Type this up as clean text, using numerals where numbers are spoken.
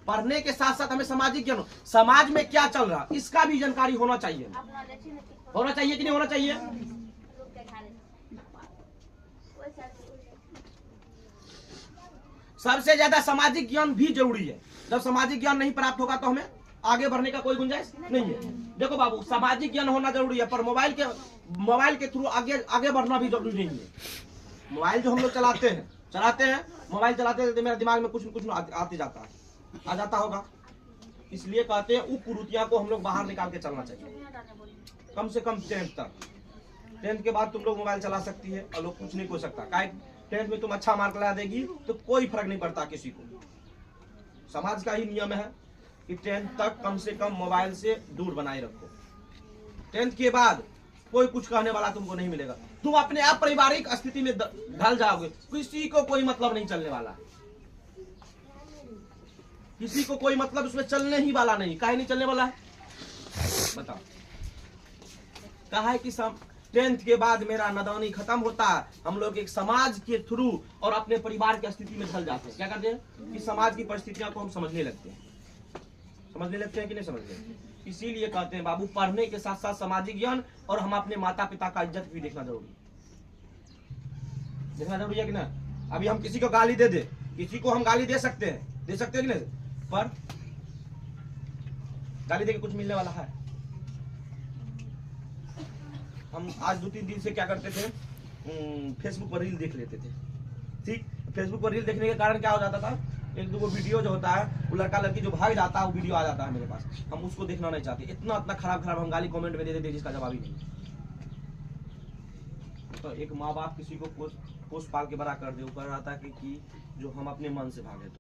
पढ़ने के साथ साथ हमें सामाजिक ज्ञान, समाज में क्या चल रहा इसका भी जानकारी होना चाहिए। होना चाहिए कि नहीं होना चाहिए? सबसे ज्यादा सामाजिक ज्ञान भी जरूरी है। जब सामाजिक ज्ञान नहीं प्राप्त होगा तो हमें आगे बढ़ने का कोई गुंजाइश नहीं है। देखो बाबू, सामाजिक ज्ञान होना जरूरी है, पर मोबाइल के थ्रू आगे बढ़ना भी जरूरी नहीं है। मोबाइल जो हम लोग चलाते हैं मोबाइल चलाते हैं तो मेरे दिमाग में कुछ न कुछ आते जाता है, आ जाता होगा। इसलिए कहते हैं उप कुरीतियों को हम लोग बाहर निकाल के चलना चाहिए। कम से कम 10th तक, 10th के बाद तुम लोग मोबाइल चला सकती है और लोग कुछ नहीं हो सकता। 10th में तुम अच्छा मार्क ला देगी तो कोई फर्क नहीं पड़ता किसी को। समाज का ही नियम है कि 10th तक कम से कम मोबाइल से दूर बनाए रखो। 10th के बाद कोई कुछ कहने वाला तुमको नहीं मिलेगा। तुम अपने आप पारिवारिक स्थिति में ढल जाओगे, किसी को कोई मतलब नहीं चलने वाला, किसी को कोई मतलब उसमें चलने ही वाला नहीं। काहे नहीं चलने वाला है बताओ? कहा है कि 10th के बाद मेरा नादानी खत्म होता है, हम लोग एक समाज के थ्रू और अपने परिवार की स्थिति में ढल जाते हैं। क्या करते हैं कि समाज की परिस्थितियों को हम समझने लगते हैं। समझने लगते हैं कि नहीं समझते? इसीलिए कहते हैं बाबू, पढ़ने के साथ साथ सामाजिक ज्ञान और हम अपने माता पिता का इज्जत भी देखना जरूरी है कि ना। अभी हम किसी को गाली दे दे, किसी को हम गाली दे सकते हैं कि नहीं, पर गाली दे के कुछ मिलने वाला है? हम आज 2-3 दिन से क्या करते थे, फेसबुक पर रील देख लेते थे। ठीक, फेसबुक पर रील देखने के कारण क्या हो जाता था, एक दो वीडियो जो होता है वो लड़का लड़की जो भाग जाता है वो वीडियो आ जाता है मेरे पास। हम उसको देखना नहीं चाहते। इतना खराब हम गाली कमेंट में दे देते जिसका जवाब ही नहीं। तो एक माँ बाप किसी को पोस पाल के बड़ा कर दे, वो कर रहा था कि जो हम अपने मन से भागे।